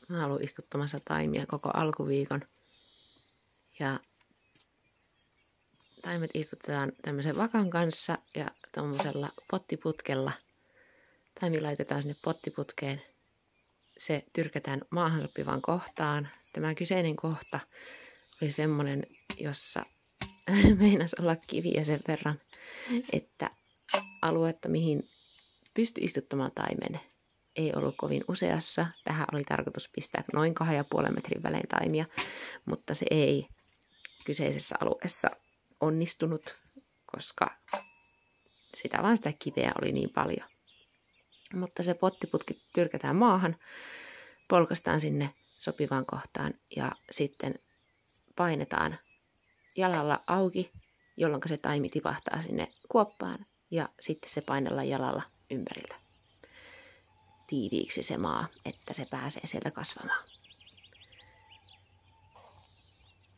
Mä oon ollut istuttamassa taimia koko alkuviikon. Ja taimet istutetaan tämmöisen vakan kanssa ja tommosella pottiputkella. Taimi laitetaan sinne pottiputkeen. Se tyrkätään maahan sopivaan kohtaan. Tämä kyseinen kohta oli semmoinen, jossa meinasi olla kiviä sen verran, että aluetta, mihin pystyi istuttamaan taimen, ei ollut kovin useassa. Tähän oli tarkoitus pistää noin 2,5 metrin välein taimia, mutta se ei kyseisessä alueessa onnistunut, koska sitä kiveä oli niin paljon. Mutta se pottiputki tyrkätään maahan, polkaistaan sinne sopivaan kohtaan ja sitten painetaan jalalla auki, jolloin se taimi tipahtaa sinne kuoppaan ja sitten se painellaan jalalla ympäriltä tiiviiksi se maa, että se pääsee sieltä kasvamaan.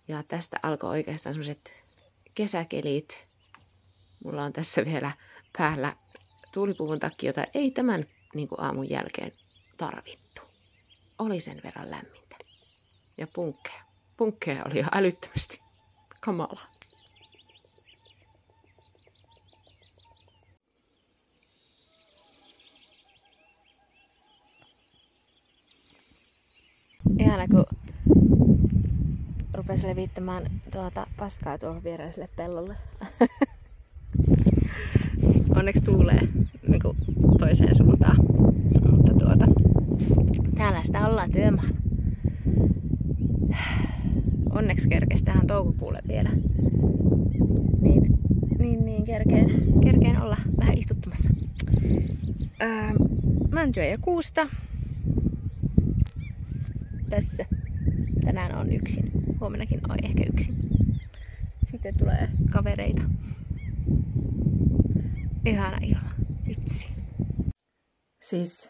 Ja tästä alkoi oikeastaan semmoiset kesäkelit. Mulla on tässä vielä päällä tuulipuvun takki, jota ei tämän aamun jälkeen tarvittu. Oli sen verran lämmintä. Ja punkkeja. Punkkeja oli jo älyttömästi. Kamalaa. Ihana, kun rupesi levittämään paskaa tuohon viereiselle pellolle. Onneksi tuulee toiseen suuntaan. Mutta täällä sitä ollaan työmaalla. Onneksi kerkesi tähän toukokuulle vielä. Niin kerkeen olla vähän istuttamassa. Mäntyä ja kuusta. Tässä. Tänään on yksin. Huomennakin on ehkä yksin. Sitten tulee kavereita. Ihana ilma. Vitsi. Siis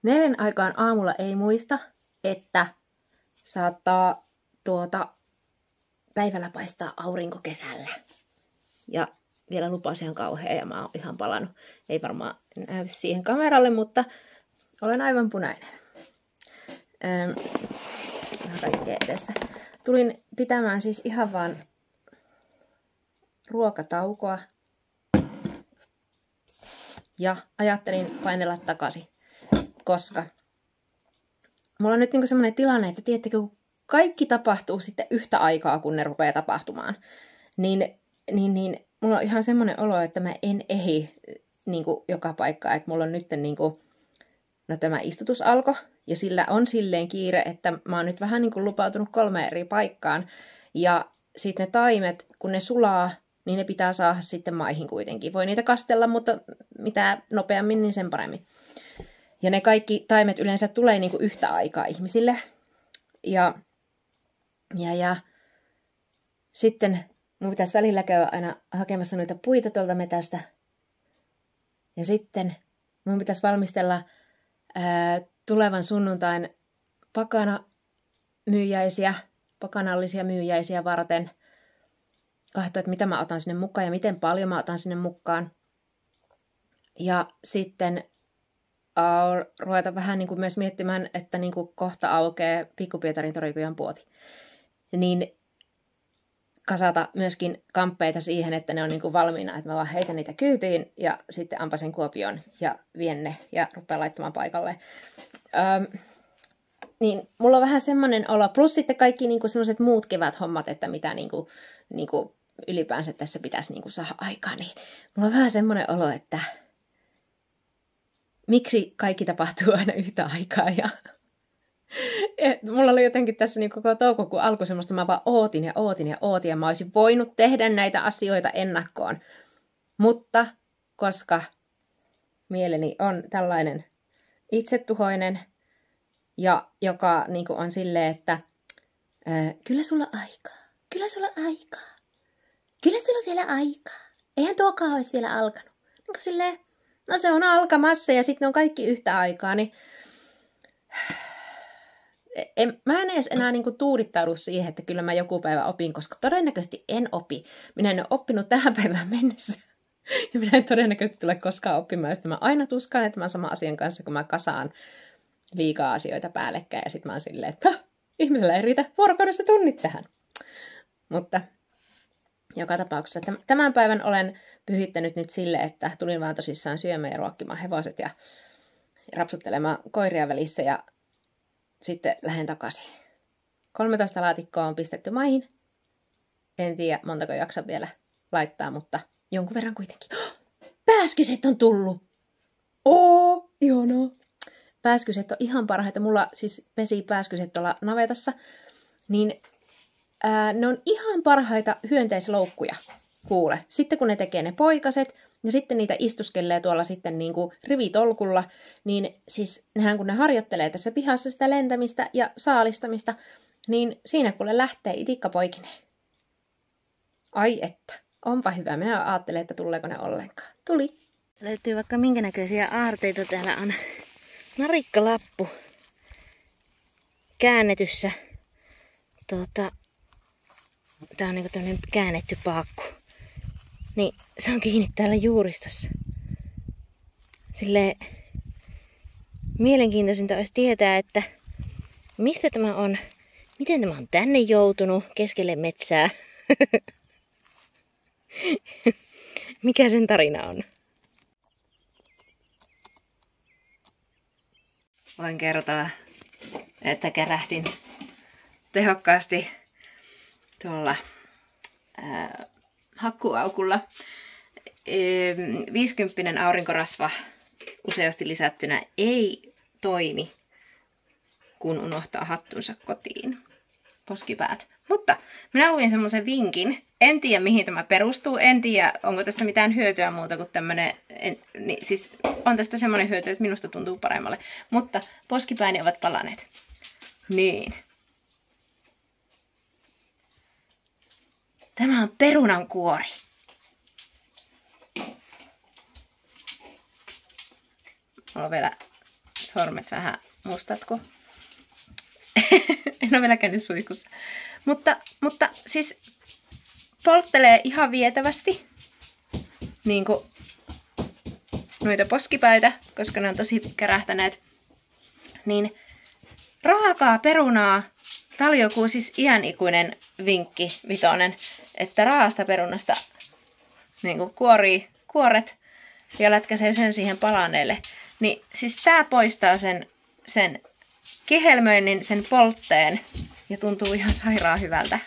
4 aikaan aamulla ei muista, että saattaa päivällä paistaa aurinko kesällä. Ja vielä lupas ihan kauhea ja mä oon ihan palannut. Ei varmaan näy siihen kameralle, mutta olen aivan punainen. Kaikkea edessä. Tulin pitämään siis ihan vaan ruokataukoa. Ja ajattelin painella takaisin, koska mulla on nyt semmoinen tilanne, että tiedättekö, kun kaikki tapahtuu sitten yhtä aikaa, kun ne rupeaa tapahtumaan, niin mulla on ihan semmoinen olo, että mä en ehdi joka paikkaan, että mulla on nyt tämä istutus alkoi, ja sillä on silleen kiire, että mä oon nyt vähän lupautunut 3 eri paikkaan, ja sitten ne taimet, kun ne sulaa, niin ne pitää saada sitten maihin kuitenkin. Voi niitä kastella, mutta mitä nopeammin, niin sen paremmin. Ja ne kaikki taimet yleensä tulee yhtä aikaa ihmisille. Ja sitten mun pitäisi välillä käydä aina hakemassa noita puita tuolta metästä. Ja sitten mun pitäisi valmistella tulevan sunnuntain pakanallisia myyjäisiä varten. Katsoa, että mitä mä otan sinne mukaan ja miten paljon mä otan sinne mukaan. Ja sitten ruveta vähän myös miettimään, että kohta aukeaa Pikku-Pietarin torikujan puoti. Niin kasata myöskin kamppeita siihen, että ne on valmiina, että mä vaan heitän niitä kyytiin ja sitten ampasen kuopion ja vien ne ja rupean laittamaan paikalle. Niin mulla on vähän semmoinen olo, plus sitten kaikki semmoiset muut keväthommat, että mitä ylipäänsä tässä pitäisi saada aikaan, niin mulla on vähän semmoinen olo, että miksi kaikki tapahtuu aina yhtä aikaa. Ja mulla oli jotenkin tässä koko toukokuun alku semmoista, mä vaan ootin ja mä olisin voinut tehdä näitä asioita ennakkoon. Mutta koska mieleni on tällainen itsetuhoinen ja joka on silleen, että kyllä sulla on aikaa. Kyllä sulla on vielä aikaa. Eihän tuokaan olisi vielä alkanut. Silleen, no se on alkamassa ja sitten on kaikki yhtä aikaa. Niin mä en edes enää tuudittaudu siihen, että kyllä mä joku päivä opin, koska todennäköisesti en opi. Minä en ole oppinut tähän päivään mennessä. Ja minä en todennäköisesti tule koskaan oppimaan, josta mä aina tuskailen tämän saman asian kanssa, kun mä kasaan liikaa asioita päällekkäin ja sitten mä oon silleen, että ihmisellä ei riitä vuorokaudessa tunnit tähän. Mutta joka tapauksessa tämän päivän olen pyhittänyt nyt sille, että tulin vaan tosissaan syömään ja ruokkimaan hevoset ja rapsuttelemaan koiria välissä ja sitten lähden takaisin. 13 laatikkoa on pistetty maihin. En tiedä, montako jaksa vielä laittaa, mutta jonkun verran kuitenkin. Pääskyset on tullut! Ihanaa! Pääskyset on ihan parhaita. Mulla siis pesi pääskyset tuolla navetassa. Niin ne on ihan parhaita hyönteisloukkuja, kuule. Sitten kun ne tekee ne poikaset, ja sitten niitä istuskelee tuolla sitten niin kuin rivitolkulla, niin siis nehän kun ne harjoittelee tässä pihassa sitä lentämistä ja saalistamista, niin siinä kuule lähtee itikka poikineen. Ai että, onpa hyvä. Minä ajattelen, että tuleeko ne ollenkaan. Tuli. Löytyy vaikka minkä näköisiä aarteita. Täällä on narikkalappu käännetyssä. Tää on niinku tämmönen käännetty paakku. Niin se on kiinni täällä juuristossa. Silleen mielenkiintoisinta olisi tietää, että mistä tämä on, miten tämä on tänne joutunut keskelle metsää. Mikä sen tarina on? Voin kertoa, että kärähdin tehokkaasti tuolla hakkuaukulla. 50 aurinkorasva useasti lisättynä ei toimi, kun unohtaa hattunsa kotiin. Poskipäät. Mutta minä luin semmoisen vinkin. En tiedä, mihin tämä perustuu. En tiedä, onko tästä mitään hyötyä muuta kuin tämmöinen. Siis on tästä semmoinen hyöty, että minusta tuntuu paremmalle. Mutta poskipääni ovat palaneet. Niin. Tämä on perunankuori. Mulla on vielä sormet vähän mustatko. En ole vielä käynyt suihkussa. Mutta siis polttelee ihan vietävästi niin kuin noita poskipäitä, koska ne on tosi kärähtäneet. Niin raakaa perunaa. Tämä oli joku siis iänikuinen vinkki, vitonen, että raasta perunasta niin kuin kuorii kuoret ja lätkäsee sen siihen palaneelle. Niin siis tää poistaa sen kihelmöinnin, sen poltteen ja tuntuu ihan sairaan hyvältä.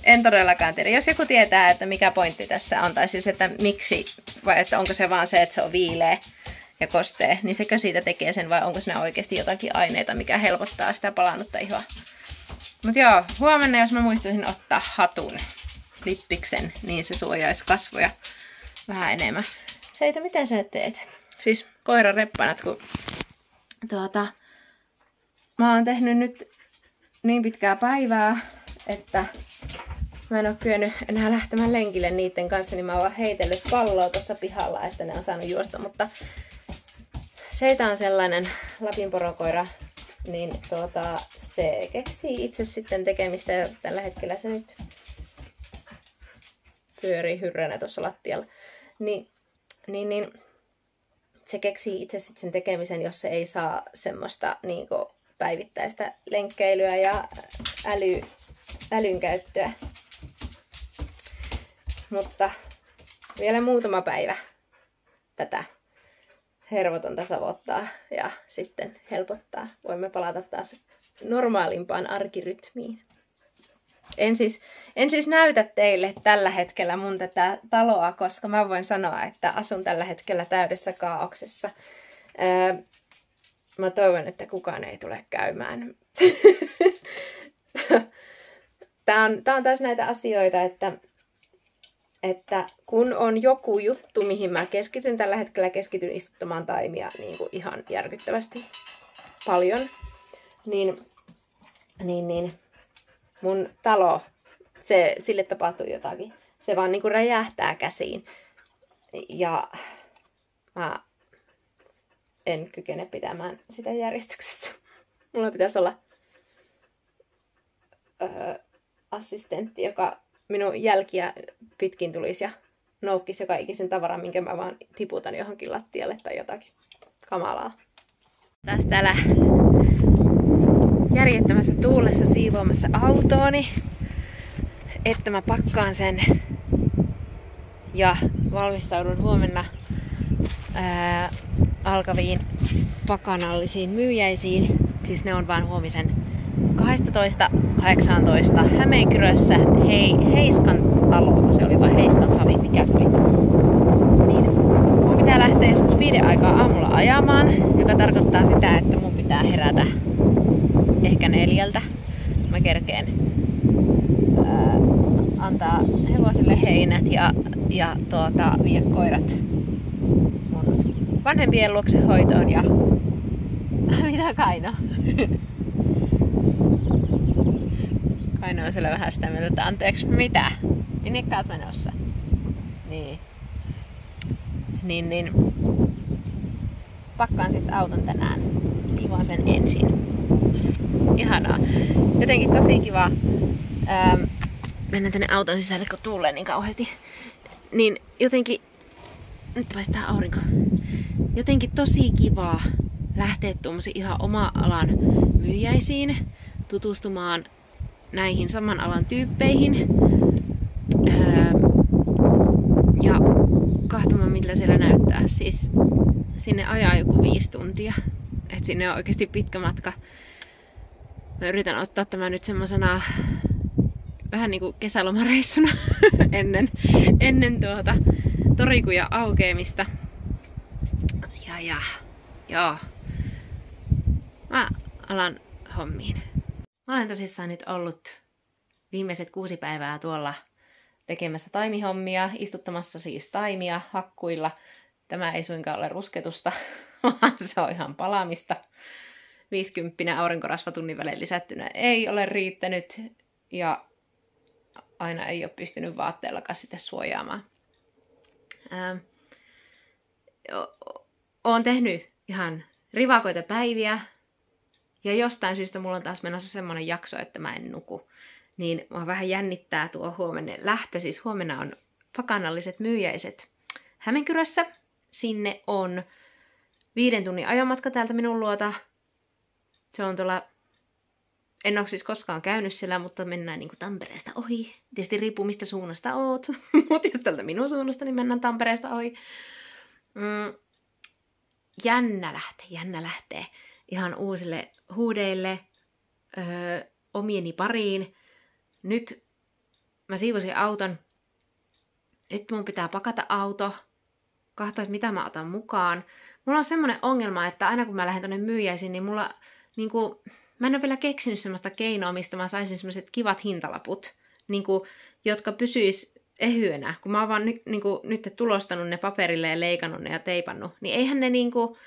En todellakaan tiedä. Jos joku tietää, että mikä pointti tässä on, tai siis että miksi, vai että onko se vaan se, että se on viileä ja kostee, niin sekö siitä tekee sen, vai onko siinä oikeasti jotakin aineita, mikä helpottaa sitä palannutta ihoa. Mutta joo, huomenna jos mä muistaisin ottaa hatun, lippiksen, niin se suojaisi kasvoja vähän enemmän. Seitä, miten sä teet? Siis koiran reppanat, kun mä oon tehnyt nyt niin pitkää päivää, että mä en oo kyennyt enää lähtemään lenkille niiden kanssa, niin mä oon vaan heitellyt palloa tuossa pihalla, että ne on saanut juosta, mutta Seita on sellainen lapinporokoira, niin se keksii itse sitten tekemistä ja tällä hetkellä se nyt pyörii hyrränä tuossa lattialla. Niin se keksii itse sitten sen tekemisen, jos se ei saa semmoista niinku päivittäistä lenkkeilyä ja älyn käyttöä. Mutta vielä muutama päivä tätä hervotonta savottaa ja sitten helpottaa. Voimme palata taas normaalimpaan arkirytmiin. En siis näytä teille tällä hetkellä mun tätä taloa, koska mä voin sanoa, että asun tällä hetkellä täydessä kaauksessa. Mä toivon, että kukaan ei tule käymään. Tää on taas näitä asioita, että kun on joku juttu, mihin mä keskityn tällä hetkellä, keskityn istuttamaan taimia niin kuin ihan järkyttävästi paljon, niin mun talo, sille tapahtuu jotakin. Se vaan niin kuin räjähtää käsiin. Ja mä en kykene pitämään sitä järjestyksessä. Mulla pitäisi olla assistentti, joka minun jälkiä pitkin tulisi ja noukkisi joka ikisen tavaran, minkä mä vaan tiputan johonkin lattialle tai jotakin kamalaa. Taas täällä järjettömässä tuulessa siivoamassa autooni, että mä pakkaan sen ja valmistaudun huomenna alkaviin pakanallisiin myyjäisiin. Siis ne on vaan huomisen 12.18 Hämeenkyrössä Heiskan talo, se oli vai Heiskan savi, mikä se oli. Niin mun pitää lähteä joskus 5 aikaa aamulla ajamaan, joka tarkoittaa sitä, että mun pitää herätä ehkä 4. Mä kerkeen antaa hevosille heinät ja vie koirat mun vanhempien luokse hoitoon ja mitä Kaino? Kaino on siellä vähän sitä mieltä, että anteeksi, mitä? Minne oot menossa? Niin. Pakkaan siis auton tänään. Siivoan sen ensin. Ihanaa. Jotenkin tosi kiva mennä tänne auton sisälle, kun tuulee niin kauheasti. Niin jotenkin... Nyt paistaa aurinko. Jotenkin tosi kiva lähteä tuommoisiin ihan oma-alan myyjäisiin. Tutustumaan näihin saman alan tyyppeihin. Ja katsomaan, miltä siellä näyttää. Siis sinne ajaa joku 5 tuntia. Et sinne on oikeasti pitkä matka. Mä yritän ottaa tämän nyt semmosena vähän niinku kesälomareissuna ennen torikuja aukeamista. Joo. Mä alan hommiin. Mä olen tosissaan nyt ollut viimeiset 6 päivää tuolla tekemässä taimihommia, istuttamassa siis taimia hakkuilla. Tämä ei suinkaan ole rusketusta, vaan se on ihan palamista. 50 aurinkorasvatunnin välein lisättynä ei ole riittänyt ja aina ei ole pystynyt vaatteellakaan sitä suojaamaan. Olen tehnyt ihan rivakoita päiviä ja jostain syystä mulla on taas menossa semmoinen jakso, että mä en nuku. Niin mua vähän jännittää tuo huomenna lähtö. Siis huomenna on pakanalliset myyjäiset Hämeenkyrössä. Sinne on 5 tunnin ajomatka täältä minun luota. Se on tuolla... En ole siis koskaan käynyt siellä, mutta mennään niin kuin Tampereesta ohi. Tietysti riippuu mistä suunnasta oot. Mutta jos tältä minun suunnasta, niin mennään Tampereesta ohi. Jännä lähtee. Ihan uusille huudeille. Omieni pariin. Nyt mä siivosin auton. Nyt mun pitää pakata auto. Katsoa, mitä mä otan mukaan. Mulla on semmoinen ongelma, että aina kun mä lähden tonne myyjäisiin, niin mulla niinku... Mä en ole vielä keksinyt semmoista keinoa, mistä mä saisin semmoiset kivat hintalaput, niinku, jotka pysyis ehyenä. Kun mä oon vaan nyt tulostanut ne paperille ja leikannut ne ja teipannut, niin eihän ne niinku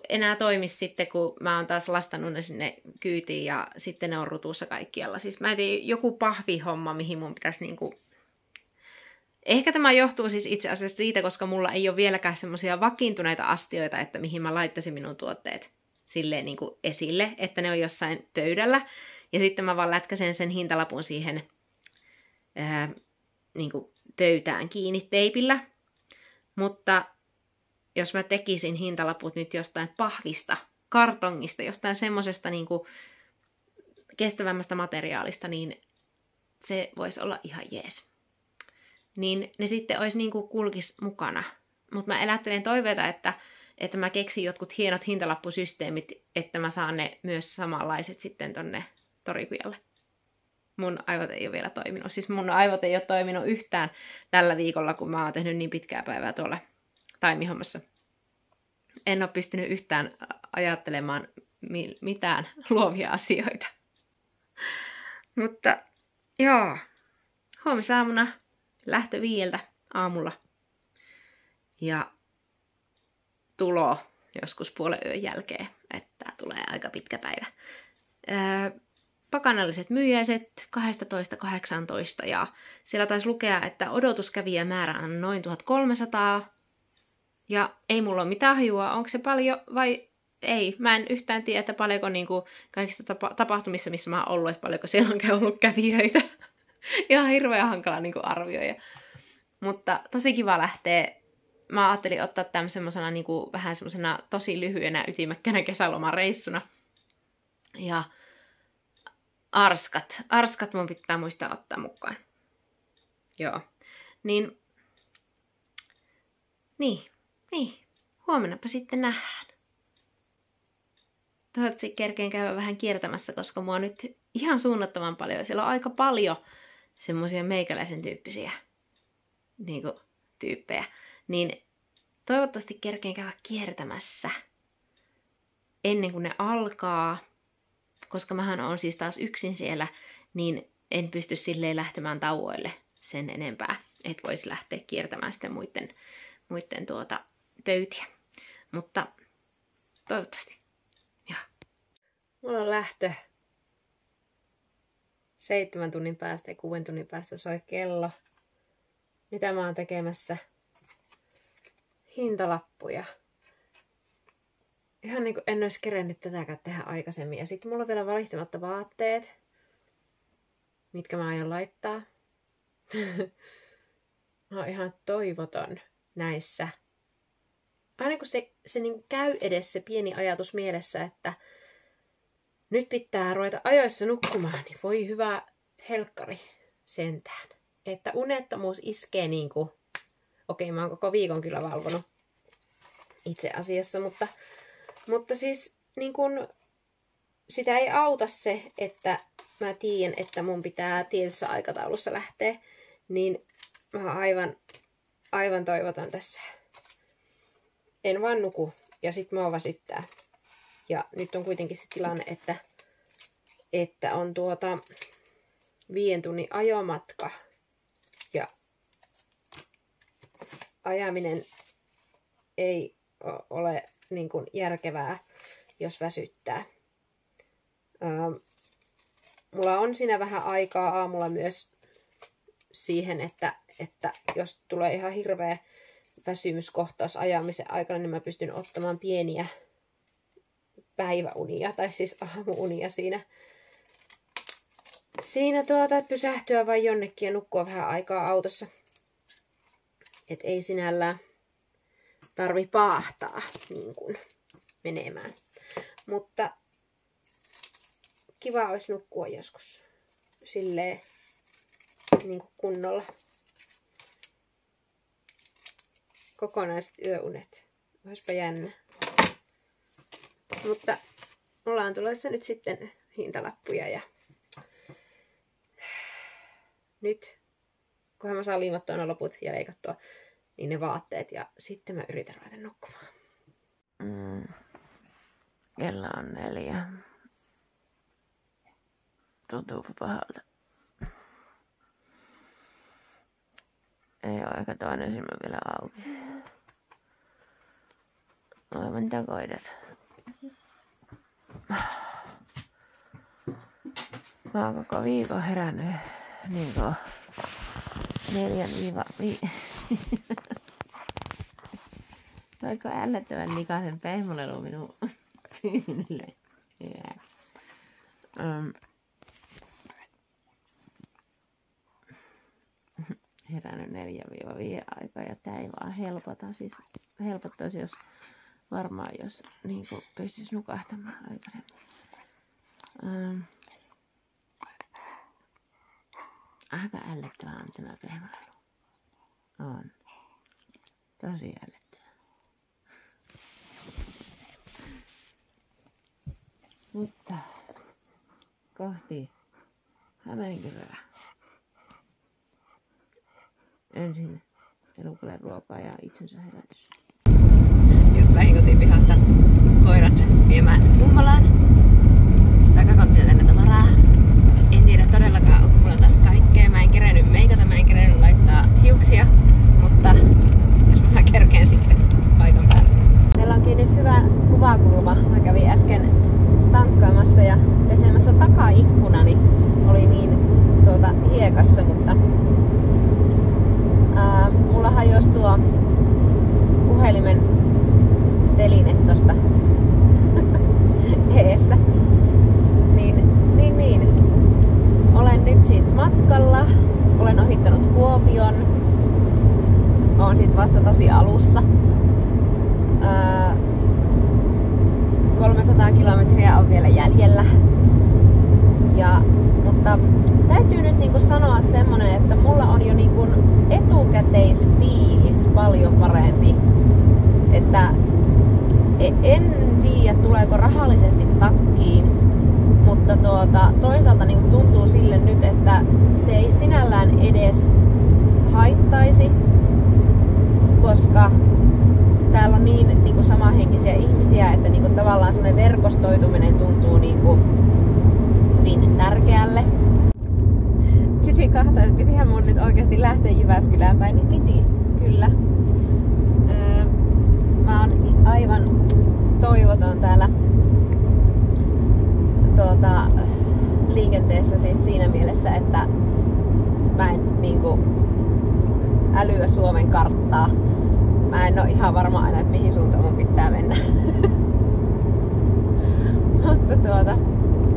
enää toimi sitten, kun mä oon taas lastannut ne sinne kyytiin ja sitten ne on rutussa kaikkialla. Siis mä tein joku pahvihomma, mihin mun pitäisi niinku... Ehkä tämä johtuu siis itse asiassa siitä, koska mulla ei ole vieläkään semmoisia vakiintuneita astioita, että mihin mä laittaisin minun tuotteet silleen niin kuin esille, että ne on jossain pöydällä. Ja sitten mä vaan lätkäsen sen hintalapun siihen niin kuin pöytään kiinni teipillä. Mutta jos mä tekisin hintalaput nyt jostain pahvista, kartongista, jostain semmosesta niin kuin kestävämmästä materiaalista, niin se voisi olla ihan jees. Niin ne sitten olisi niin kuin kulkis mukana. Mutta mä elättelen toiveita, että mä keksin jotkut hienot hintalappusysteemit, että mä saan ne myös samanlaiset sitten tonne torikujalle. Mun aivot ei ole vielä toiminut. Siis mun aivot ei ole toiminut yhtään tällä viikolla, kun mä oon tehnyt niin pitkää päivää tuolla taimihommassa. En ole pystynyt yhtään ajattelemaan mitään luovia asioita. Mutta joo, huomisaamuna lähtö 5 aamulla. Ja tulo joskus puolen yön jälkeen, että tulee aika pitkä päivä. Pakanalliset myyjäiset 12.18 ja siellä taisi lukea, että odotuskävijämäärä on noin 1300 ja ei mulla ole mitään hajua, onko se paljon vai ei. Mä en yhtään tiedä, että paljonko niinku kaikista tapahtumissa, missä mä oon ollut, että paljonko siellä on ollut kävijöitä. Ihan hirveän hankala niinku arvioida. Mutta tosi kiva lähteä mä ajattelin ottaa tämän semmosena niinku, vähän semmosena tosi lyhyenä ytimekkänä kesälomareissuna. Ja arskat mun pitää muistaa ottaa mukaan. Joo. Niin. Huomennapa sitten nähdään. Toivottavasti kerkeen käydä vähän kiertämässä, koska mua on nyt ihan suunnattoman paljon. Siellä on aika paljon semmoisia meikäläisen tyyppisiä niinku, tyyppejä. Niin toivottavasti kerkeen käydä kiertämässä ennen kuin ne alkaa. Koska mähän on siis taas yksin siellä, niin en pysty silleen lähtemään tauoille sen enempää. Et voisi lähteä kiertämään sitten muiden pöytiä. Mutta toivottavasti. Joo. Mulla on lähtö 7 tunnin päästä ja 6 tunnin päästä soi kello. Mitä mä oon tekemässä? Hintalappuja. Ihan niin kuin en olisi kerennyt tätäkään tehdä aikaisemmin. Ja sitten mulla on vielä valihtumatta vaatteet, mitkä mä aion laittaa. Mä oon ihan toivoton näissä. Aina kun se niin kuin käy edes se pieni ajatus mielessä, että nyt pitää ruveta ajoissa nukkumaan, niin voi hyvä helkkari sentään. Että unettomuus iskee niin kuin... Okei, mä oon koko viikon kyllä valvonut itse asiassa, mutta siis niin kun, sitä ei auta se, että mä tiedän, että mun pitää tietyssä aikataulussa lähteä, niin mä aivan toivotan tässä. En vaan nuku ja sit mä väsyttää. Ja nyt on kuitenkin se tilanne, että on 5 tunnin ajomatka ja ajaminen ei ole niin kuin järkevää, jos väsyttää. Mulla on siinä vähän aikaa aamulla myös siihen, että jos tulee ihan hirveä väsymyskohtaus ajamisen aikana, niin mä pystyn ottamaan pieniä päiväunia, tai siis aamuunia siinä että pysähtyä vai jonnekin ja nukkua vähän aikaa autossa. Et ei sinällään tarvi paahtaa niin kuin menemään. Mutta kiva olisi nukkua joskus silleen niin kuin kunnolla. Kokonaiset yöunet. Olisipa jännä. Mutta mulla on tulossa nyt sitten hintalappuja ja nyt kunhan mä saan liimattua ne loput ja leikattua niin ne vaatteet ja sitten mä yritän ruveta nukkumaan. Kello on 4. Tuntuupa pahalta. Ei ole ehkä toinen silmä vielä auki. Aivan mitä koidat. Mä oon koko viikon herännyt niinku 4-5. Toiko ällöttävän likaisen pehmolelu minun tyynille? Herännyt 4-5 aikaa ja tää ei vaan helpota. Siis helpottaisi jos niin pystyisi nukahtamaan aikaisemmin. Aika ällöttävää on tämä pehmolelu. On. Tosi ällöttävää. Mutta kohti Hämeenkyröä. Ensin elukalle ruokaa ja itsensä herätys. Just lähdin kotipihasta koirat viemään mummolaan. Takakonttia tänne tavaraa. En tiedä todellakaan, onko mulla taas kaikkea. Mä en kerennyt meikata, mä en kerennyt laittaa hiuksia. Mutta jos mä kerkeen sitten paikan päälle. Meillä onkin nyt hyvä kuvakulma. Mä kävin äsken tankkaamassa ja pesemässä takaikkunani. Oli niin hiekassa, mutta mulla hajosi tuo puhelimen teline tosta eestä. Niin. Olen nyt siis matkalla. Olen ohittanut Kuopion. Olen siis vasta tosi alussa. 300 kilometriä on vielä jäljellä. Mutta täytyy nyt niinku sanoa semmonen, että mulla on jo niinku etukäteisfiilis paljon parempi. Että en tiedä, tuleeko rahallisesti takkiin, mutta toisaalta niinku tuntuu sille nyt, että se ei sinällään edes haittaisi, koska täällä on niin samanhenkisiä ihmisiä, että niinku tavallaan semmoinen verkostoituminen tuntuu niinku hyvin tärkeälle. Piti kahtaa, että pitihän mun nyt oikeasti lähteä Jyväskylään päin, niin piti, kyllä. Mä oon aivan toivoton täällä liikenteessä siis siinä mielessä, että mä en niinku älyä Suomen karttaa. Mä en oo ihan varma aina, että mihin suuntaan mun pitää mennä. Mutta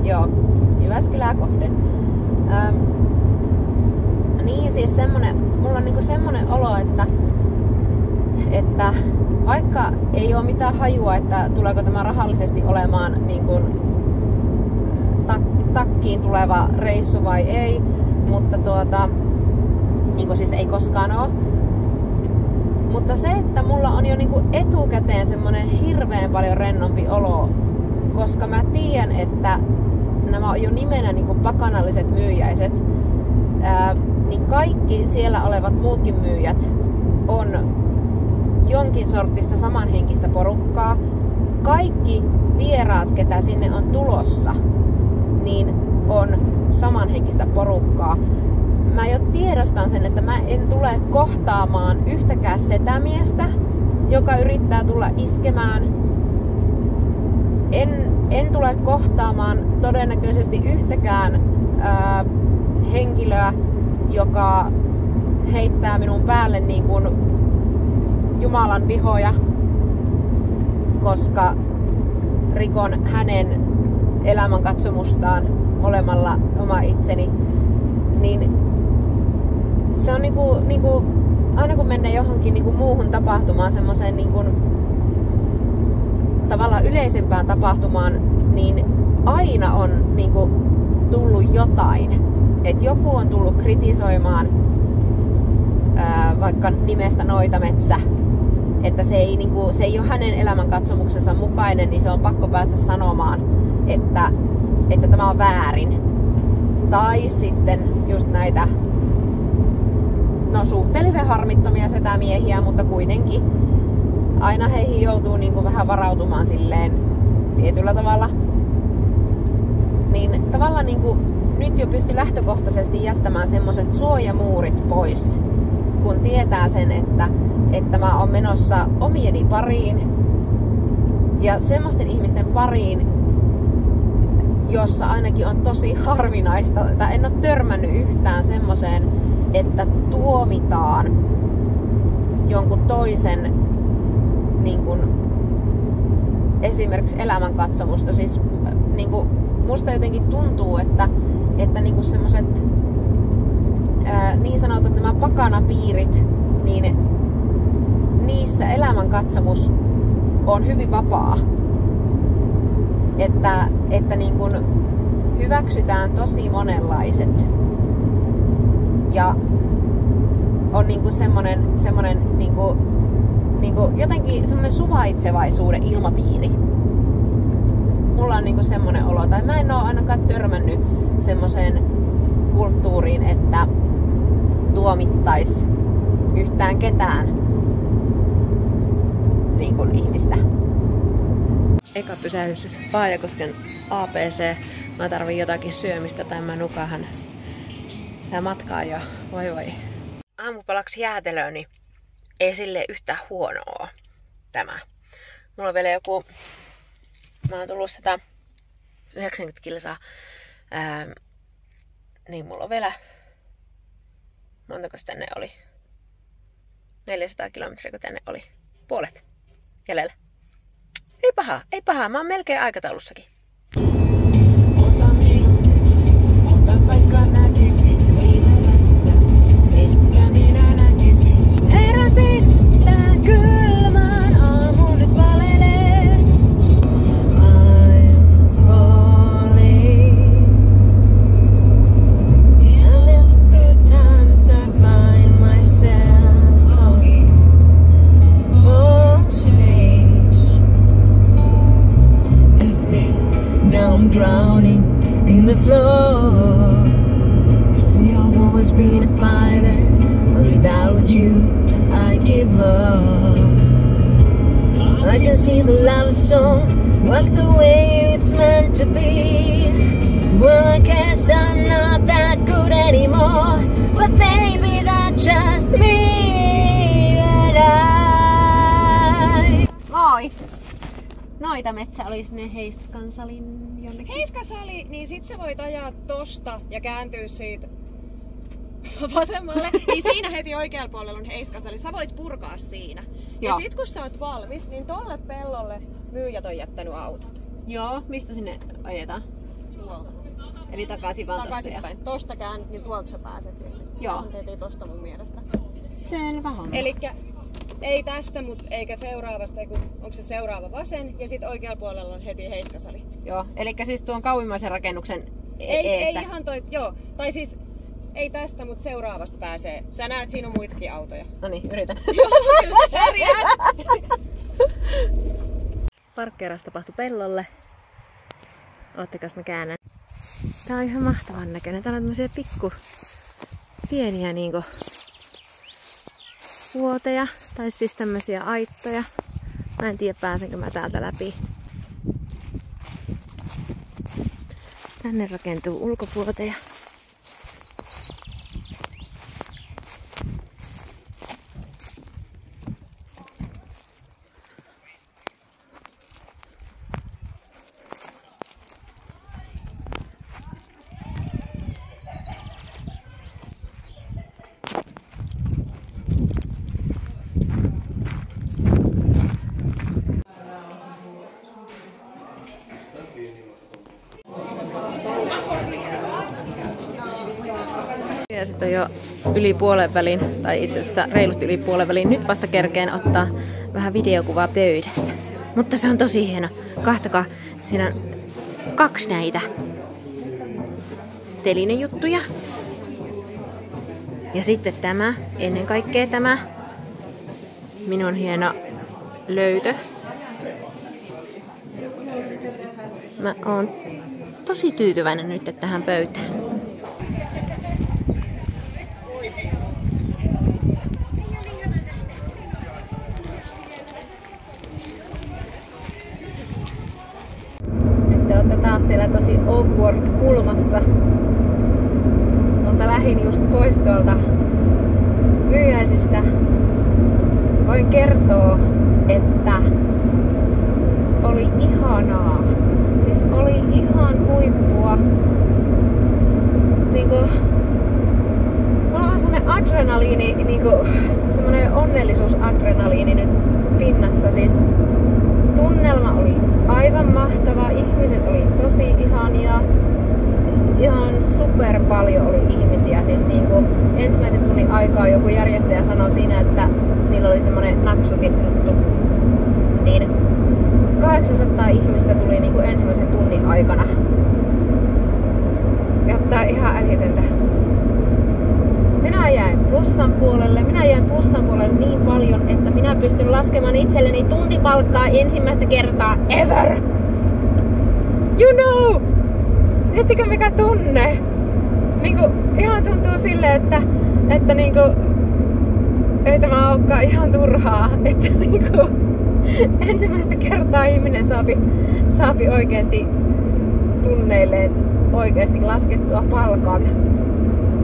joo, Jyväskylää kohden. Niin siis mulla on niinku semmonen olo, että vaikka ei oo mitään hajua, että tuleeko tämä rahallisesti olemaan niinku takkiin tuleva reissu vai ei, mutta niinku siis ei koskaan oo. Mutta se, että mulla on jo niinku etukäteen semmonen hirveän paljon rennompi olo, koska mä tiedän, että nämä on jo nimenä niinku pakanalliset myyjäiset, niin kaikki siellä olevat muutkin myyjät on jonkin sortista samanhenkistä porukkaa. Kaikki vieraat, ketä sinne on tulossa, niin on samanhenkistä porukkaa. Mä jo tiedostan sen, että mä en tule kohtaamaan yhtäkään setämiestä, joka yrittää tulla iskemään. En tule kohtaamaan todennäköisesti yhtäkään henkilöä, joka heittää minun päälle niin kuin Jumalan vihoja, koska rikon hänen elämänkatsomustaan olemalla oma itseni. Niin se on niinku aina kun mennään johonkin niinku muuhun tapahtumaan, semmoiseen niinku tavallaan yleisempään tapahtumaan, niin aina on niinku tullut jotain. Et joku on tullut kritisoimaan vaikka nimestä Noitametsä, että se ei ole hänen elämänkatsomuksensa mukainen, niin se on pakko päästä sanomaan, että tämä on väärin. Tai sitten just näitä suhteellisen harmittomia setämiehiä, mutta kuitenkin aina heihin joutuu niinku vähän varautumaan silleen tietyllä tavalla. Niin tavallaan niinku nyt jo pysty lähtökohtaisesti jättämään semmoset suojamuurit pois, kun tietää sen, että mä oon menossa omieni pariin ja semmoisten ihmisten pariin, jossa ainakin on tosi harvinaista, tai en ole törmännyt yhtään semmoseen, että tuomitaan jonkun toisen niin kuin, esimerkiksi elämänkatsomusta. Siis niin kuin, musta jotenkin tuntuu, että niin kuin semmoset niin sanotut nämä pakanapiirit, niin niissä elämänkatsomus on hyvin vapaa. Että niin kuin hyväksytään tosi monenlaiset. Ja on niinku semmonen niinku jotenkin semmonen suvaitsevaisuuden ilmapiiri. Mulla on niinku semmonen olo, tai mä en oo ainakaan törmännyt semmoseen kulttuuriin, että tuomittais yhtään ketään niinku ihmistä. Eka pysähdys Vaajakosken APC. Mä tarvin jotakin syömistä tai mä nukahan. Tää matkaa jo, voi. Aamupalaksi jäätelöä, niin ei sille yhtään huonoa tämä. Mulla on vielä joku, mä oon tullut 190 kilsaa, niin mulla on vielä, montakos tänne oli? 400 kilometriä, kun tänne oli. Puolet jäljellä. Ei pahaa, mä oon melkein aikataulussakin. Heräsin tähän kylmään aamuun nyt valelee. I'm drowning in the flow. I've always been a fighter, but without you, I give up. I can see the love song walk the way it's meant to be. Well, I guess I'm not that good anymore, but baby, that's just me and I. Moi! Noita metsä oli sinne Heiskansalin jonnekin. Heiskasali, niin sit sä voit ajaa tosta ja kääntyä siitä vasemmalle. Niin siinä heti oikealla puolella on Heiskasali. Sä voit purkaa siinä. Joo. Ja sit kun sä oot valmis, niin tolle pellolle myyjät on jättänyt autot. Joo, mistä sinne ajetaan? Tuolta. Eli takaisin vaan tosta. Takaisinpäin. Tosta käännyt, niin tuolta sä pääset sinne. Joo. Ei tosta mun mielestä. Selvä homma. Elikkä ei tästä, mut eikä seuraavasta, onko se seuraava vasen, ja sitten oikealla puolella on heti Heiskasali. Joo, eli siis tuon kauimmaisen rakennuksen Ei eestä. ihan toi, joo. Tai siis ei tästä, mut seuraavasta pääsee. Sä näet, siinä on muitakin autoja. Noniin, yritän. Joo, kyllä sä pärjäät. Parkkeeraus tapahtui pellolle. Oottakas mä käännän. Tää on ihan mahtavan näköinen. Täällä on tämmösiä pieniä niinku vuoteja. Tai siis tämmösiä aittoja. Mä en tiedä pääsenkö mä täältä läpi. Tänne rakentuu ulkopuoteja. Ja sitten on jo yli puolen välin, tai itse asiassa reilusti yli puolen välin. Nyt vasta kerkeen ottaa vähän videokuvaa pöydästä. Mutta se on tosi hieno. Kahtakaa, siinä on 2 näitä telinejuttuja. Ja sitten tämä, ennen kaikkea tämä minun hieno löytö. Mä oon tosi tyytyväinen nyt tähän pöytään. Te olette taas siellä tosi awkward kulmassa. Mutta lähdin just pois tuolta myyjäisistä. Voin kertoa, että oli ihanaa. Siis oli ihan huippua. Niinku, mulla on vähän semmonen adrenaliini, niinku, semmonen onnellisuusadrenaliini nyt pinnassa. Siis tunnelma oli aivan mahtava, ihmiset oli tosi ihania, ihan super paljon oli ihmisiä. Siis niinku ensimmäisen tunnin aikaa joku järjestäjä sanoi siinä, että niillä oli semmonen napsutin juttu. Niin 800 ihmistä tuli niinku ensimmäisen tunnin aikana. Ja tää on ihan älytöntä. Minä jäin plussan puolelle niin paljon, että minä pystyn laskemaan itselleni tuntipalkkaa ensimmäistä kertaa ever! You know! Tiedättekö mikä tunne? Niinku, ihan tuntuu silleen, että niinku, ei tämä olekaan ihan turhaa, että niinku, ensimmäistä kertaa ihminen saapi oikeesti tunneilleen oikeesti laskettua palkan.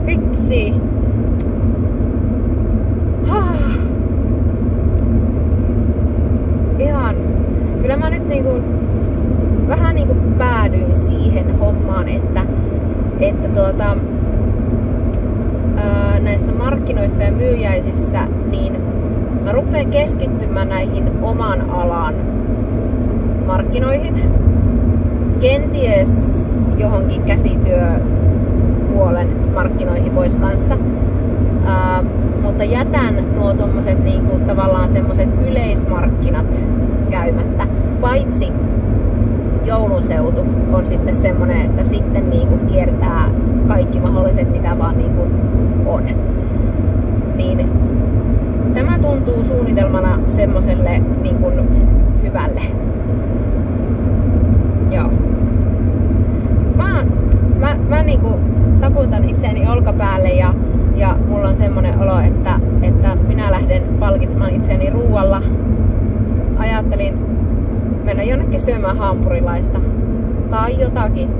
Vitsi! Ihan. Kyllä mä nyt niinku vähän niinku päädyin siihen hommaan, että näissä markkinoissa ja myyjäisissä niin mä rupeen keskittymään näihin oman alan markkinoihin. Kenties johonkin käsityöpuolen markkinoihin vois kanssa. Mutta jätän nuo tommoset niinku tavallaan semmoset yleismarkkinat käymättä. Paitsi jouluseutu on sitten semmonen, että sitten niinku kiertää kaikki mahdolliset mitä vaan niinku on. Niin tämä tuntuu suunnitelmana semmoselle niinku hyvälle. Joo. vähän niinku taputan itseäni olkapäälle ja mulla on semmonen olo, että minä lähden palkitsemaan itseäni ruualla. Ajattelin mennä jonnekin syömään hampurilaista tai jotakin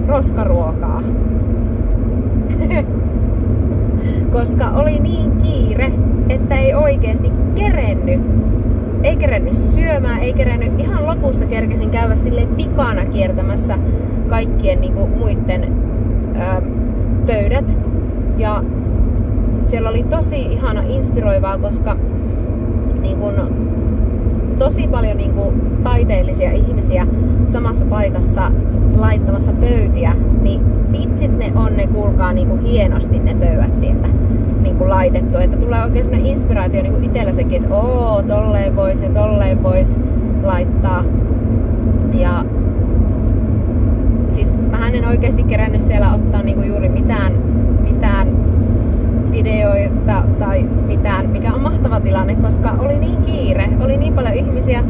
roskaruokaa. Koska oli niin kiire, että ei oikeesti kerennyt. Ei kerennyt syömään, ei kerennyt. Ihan lopussa kerkesin käydä silleen pikana kiertämässä kaikkien niinku muitten pöydät. Ja siellä oli tosi ihana inspiroivaa, koska niinku, tosi paljon niinku taiteellisia ihmisiä samassa paikassa laittamassa pöytiä, niin vitsit ne kuulkaa niinku hienosti ne pöydät sieltä niinku laitettu, että tulee oikein semmoinen inspiraatio niinku itsellä sekin, että tolleen vois ja tolleen vois laittaa. Ja siis mähän en oikeesti kerännyt siellä ottaa niinku juuri mitään videoita tai mitään, mikä on mahtava tilanne, koska oli niin kiire, oli niin paljon ihmisiä,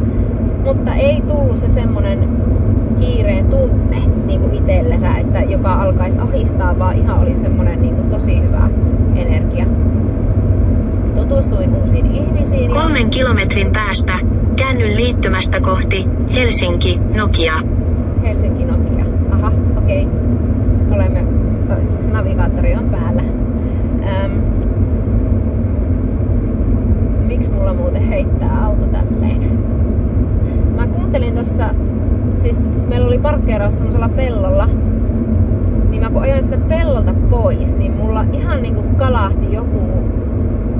mutta ei tullut se semmonen kiireen tunne niinku itsellensä, että joka alkaisi ahistaa, vaan ihan oli semmonen niinku tosi hyvä energia. Tutustuin uusiin ihmisiin. 3 kilometrin päästä käännyn liittymästä kohti Helsinki Nokia. Helsinki Nokia. Aha, okei. Olemme, siis navigaattori on päällä. Miksi mulla muuten heittää auto tälleen? Mä kuuntelin tossa, siis meillä oli parkkeeraus semmoisella pellolla, niin mä kun ajoin sitä pellolta pois, niin mulla ihan niinku kalahti joku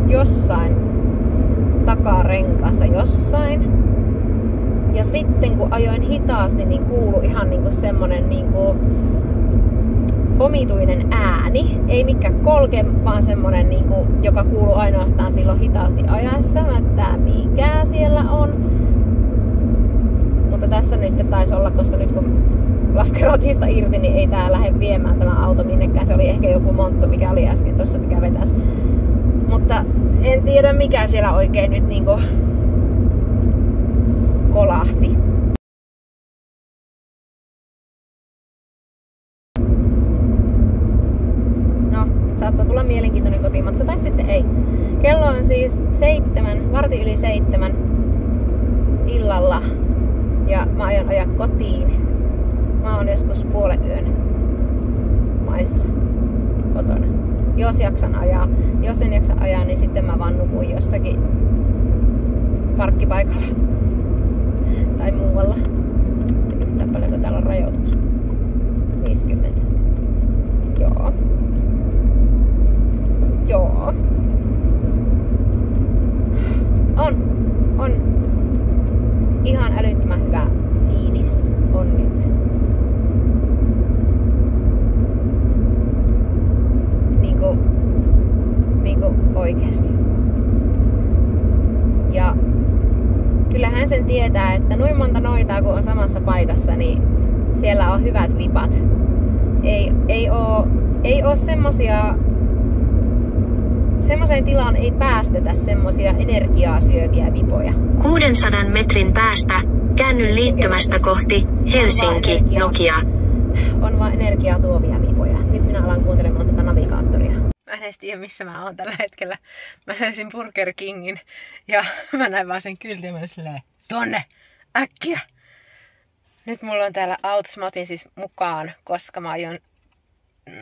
jossain takarenkaassa jossain. Ja sitten kun ajoin hitaasti, niin kuului ihan niinku semmonen niinku omituinen ääni. Ei mikään kolke, vaan semmonen niinku, joka kuuluu ainoastaan silloin hitaasti ajaessa. Mä mikä siellä on. Mutta tässä nyt taisi olla, koska nyt kun lasken ratista irti, niin ei tää lähde viemään tämä auto minnekään. Se oli ehkä joku monttu, mikä oli äsken tossa, mikä vetäisi. Mutta en tiedä mikä siellä oikein nyt niinku kolahti. No, saattaa tulla mielenkiintoinen kotimatka tai sitten ei. Kello on siis 7 illalla. Ja mä aion ajaa kotiin. Mä oon joskus puolen yön maissa kotona. Jos jaksan ajaa. Jos en jaksa ajaa, niin sitten mä vaan nukun jossakin parkkipaikalla. Tai muualla. Yhtään paljonko täällä on rajoituksia. 50. Joo. On ihan älyttömän hyvä fiilis on nyt. Niinku oikeesti. Ja kyllähän sen tietää, että noin monta noitaa kun on samassa paikassa, niin siellä on hyvät vipat. Ei oo semmosia. Semmoiseen tilaan ei päästetä semmosia energiaa syöviä vipoja. 600 metrin päästä käännyn liittymästä kohti Helsinki Nokia. On vaan energiaa tuovia vipoja. Nyt minä alan kuuntelemaan tätä navigaattoria. Mä en edes tiedä missä mä oon tällä hetkellä. Mä löysin Burger Kingin ja mä näin vaan sen kyltin ja mä silleen, tonne! Äkkiä! Nyt mulla on täällä autossa, mä otin siis mukaan, koska mä aion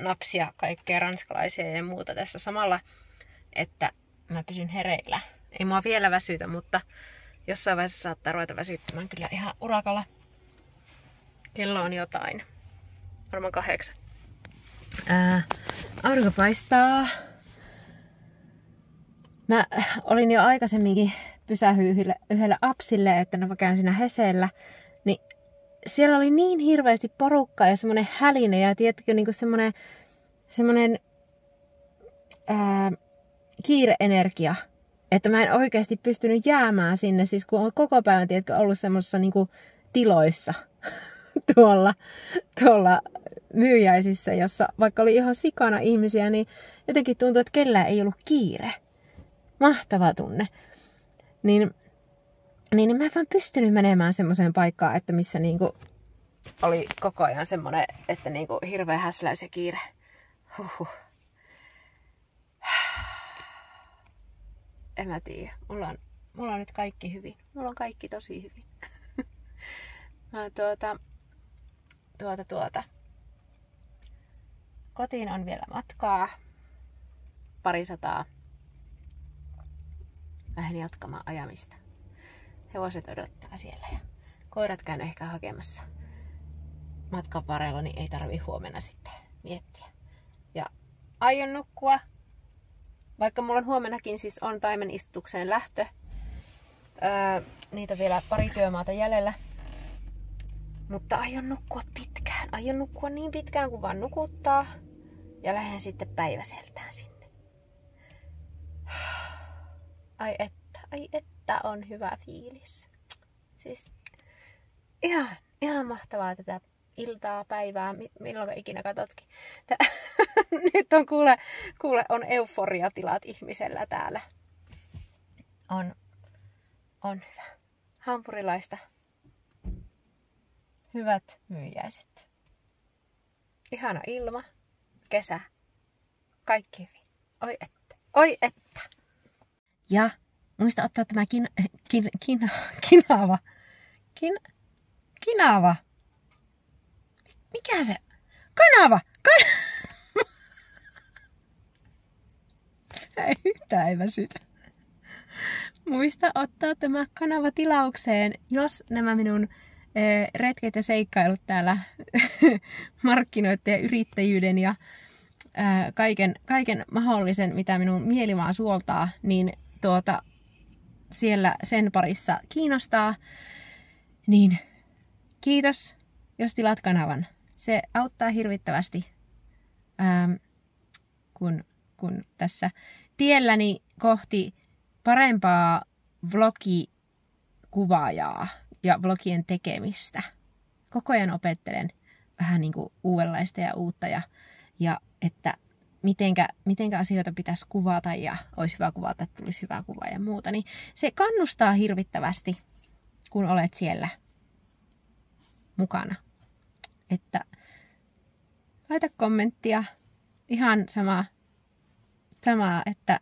napsia kaikkea ranskalaisia ja muuta tässä samalla, että mä pysyn hereillä. Ei mua vielä väsytä, mutta jossain vaiheessa saattaa ruveta väsyttämään kyllä ihan urakalla. Kello on jotain. Varmaan 8. Aurinko paistaa. Mä olin jo aikaisemminkin pysähdy yhdelle apsille, että mä käyn siinä Heseellä. Niin siellä oli niin hirveästi porukkaa ja semmonen häline ja tiedätkö niinku semmonen kiire-energia. Että mä en oikeasti pystynyt jäämään sinne, siis kun on koko päivän tiedätkö, ollut semmoisessa niinku tiloissa tuolla myyjäisissä, jossa vaikka oli ihan sikana ihmisiä, niin jotenkin tuntui, että kellään ei ollut kiire. Mahtava tunne. Niin mä en vaan pystynyt menemään semmoiseen paikkaan, että missä niinku oli koko ajan semmonen, että niinku hirveä häsläys ja kiire. Huhhuh. En mä tiedä. Mulla on nyt kaikki hyvin. Mulla on kaikki tosi hyvin. Mä Kotiin on vielä matkaa. 200. Lähden jatkamaan ajamista. Hevoset odottaa siellä ja koirat käyn ehkä hakemassa matkan varrella, niin ei tarvi huomenna sitten miettiä. Ja aion nukkua, vaikka mulla on huomennakin siis on taimenistutukseen lähtö. Niitä vielä pari työmaata jäljellä. Mutta aion nukkua pitkään. Aion nukkua niin pitkään kuin vaan nukuttaa. Ja lähden sitten päiväseltään sinne. Ai että on hyvä fiilis. Siis ihan mahtavaa tätä iltaa, päivää, milloin ikinä katsotkin. Nyt on kuule on euforiatilat ihmisellä täällä. On hyvä. Hampurilaista. Hyvät myyjäiset. Ihana ilma. Kesä. Kaikki hyvin. Oi että. Ja muista ottaa tämä kinava. Mikä se? Kanava. Ei yhtään ei väsytä. Muista ottaa tämä kanava tilaukseen, jos nämä minun retket ja seikkailut täällä markkinoiden ja yrittäjyyden ja kaiken mahdollisen, mitä minun mieli vaan suoltaa, niin siellä sen parissa kiinnostaa. Niin kiitos, jos tilaat kanavan. Se auttaa hirvittävästi, kun tässä tielläni kohti parempaa vlogikuvaajaa ja vlogien tekemistä. Koko ajan opettelen vähän niin kuin uudenlaista ja uutta ja että mitenkä asioita pitäisi kuvata ja olisi hyvä kuvata, että tulisi hyvä kuva ja muuta. Niin se kannustaa hirvittävästi, kun olet siellä mukana. Että laita kommenttia, ihan sama että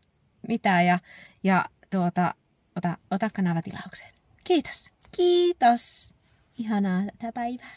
mitä ja ota kanava tilaukseen. Kiitos. Ihanaa tätä päivää.